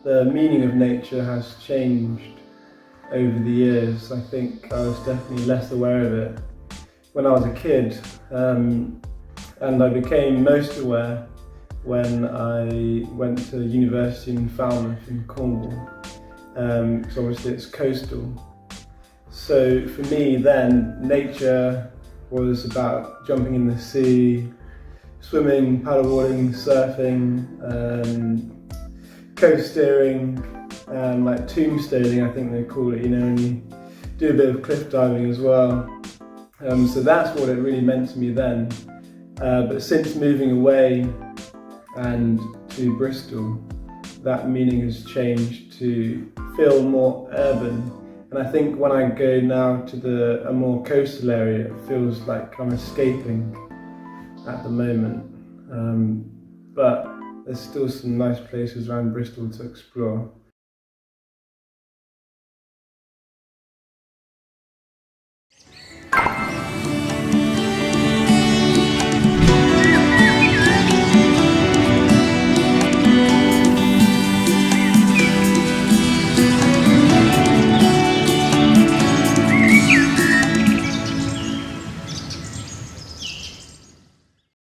the meaning of nature has changed over the years. I think I was definitely less aware of it when I was a kid, and I became most aware when I went to university in Falmouth in Cornwall, because obviously it's coastal. So for me then, nature was about jumping in the sea, swimming, paddleboarding, surfing, coast steering, and like tombstoning, I think they call it, you know, and you do a bit of cliff diving as well. So that's what it really meant to me then. But since moving away and to Bristol, that meaning has changed to feel more urban. And I think when I go now to a more coastal area, it feels like I'm escaping at the moment. But there's still some nice places around Bristol to explore.